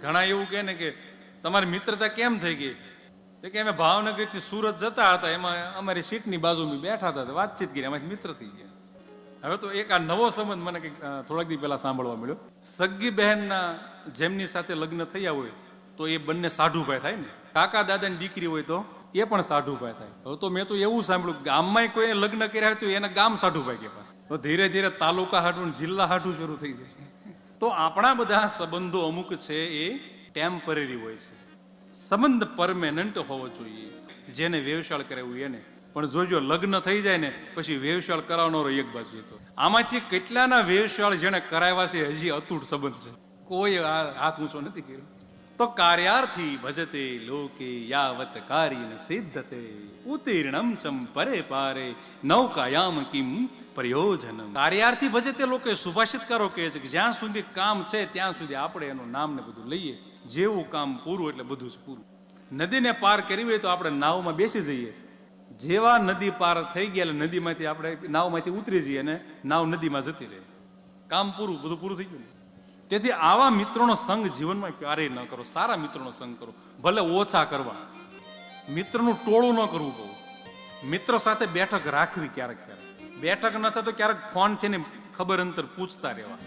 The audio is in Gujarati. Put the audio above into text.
ઘણા એવું કહે ને કે તમારી મિત્રતા કેમ થઈ ગઈ, તો કે અમે ભાવનગરથી સુરત જતા હતા, એમાં અમારી સીટની બાજુમાં બેઠા હતા, વાતચીત કરી, એમાંથી મિત્ર થઈ ગયા. હવે તો એક આ નવો સંબંધ મને કંઈક થોડાક દી પહેલા સાંભળવા મળ્યો. સગી બહેનના જેમની સાથે લગ્ન થયા હોય તો એ બંને સાઢુભાઈ થાય ને, કાકા દાદાની દીકરી હોય તો એ પણ સાઢુભાઈ થાય. હવે તો મેં તો એવું સાંભળ્યું, ગામમાં કોઈને લગ્ન કર્યા હોય તો એને ગામ સાઢુભાઈ કે પાસે, તો ધીરે ધીરે તાલુકા હાટું જિલ્લા હાટું શરૂ થઈ જશે. તો આપણા બધા સંબંધો અમુક છે એ ટેમ્પરરી હોય છે. સંબંધ પરમેનન્ટ હોવો જોઈએ, જેને વેવશાળ કરાવ્યું એને. પણ જોજો લગ્ન થઈ જાય ને પછી વેવશાળ કરાવનારો એક બાજુ હતો. આમાંથી કેટલાના વેવશાળ જેને કરાવ્યા છે હજી અતૂટ સંબંધ છે, કોઈ હાથ ઊંચો નથી કર્યો. તો કાર્યાર્થી ભજતે લોકે યાવત કાર્ય સિદ્ધતે ઉતીર્ણમ ચમ પરે પારે નૌકાયામ કિમ પ્રયોજનમ. કાર્યાર્થી ભજતે લોકે સુભાષિતકારો કહે છે કે જ્યાં સુધી કામ છે ત્યાં સુધી આપણે એનું નામ ને બધું લઈએ. જેવું કામ પૂરું એટલે બધું જ પૂરું. નદીને પાર કરવી હોય તો આપણે નાવમાં બેસી જઈએ, જેવા નદી પાર થઈ ગયા એટલે નદીમાંથી આપણે નાવમાંથી ઉતરી જઈએ અને નાવ નદીમાં જતી રહે. કામ પૂરું, બધું પૂરું થઈ ગયું. તેથી આવા મિત્રોનો સંગ જીવનમાં ક્યારેય ન કરો. સારા મિત્રોનો સંગ કરો, ભલે ઓછા કરવા. મિત્રનું ટોળું ન કરવું બહુ. મિત્રો સાથે બેઠક રાખવી ક્યારેક ક્યારેક. બેઠક ન થાય તો ક્યારેક ફોન છે ને ખબર અંતર પૂછતા રહેવા.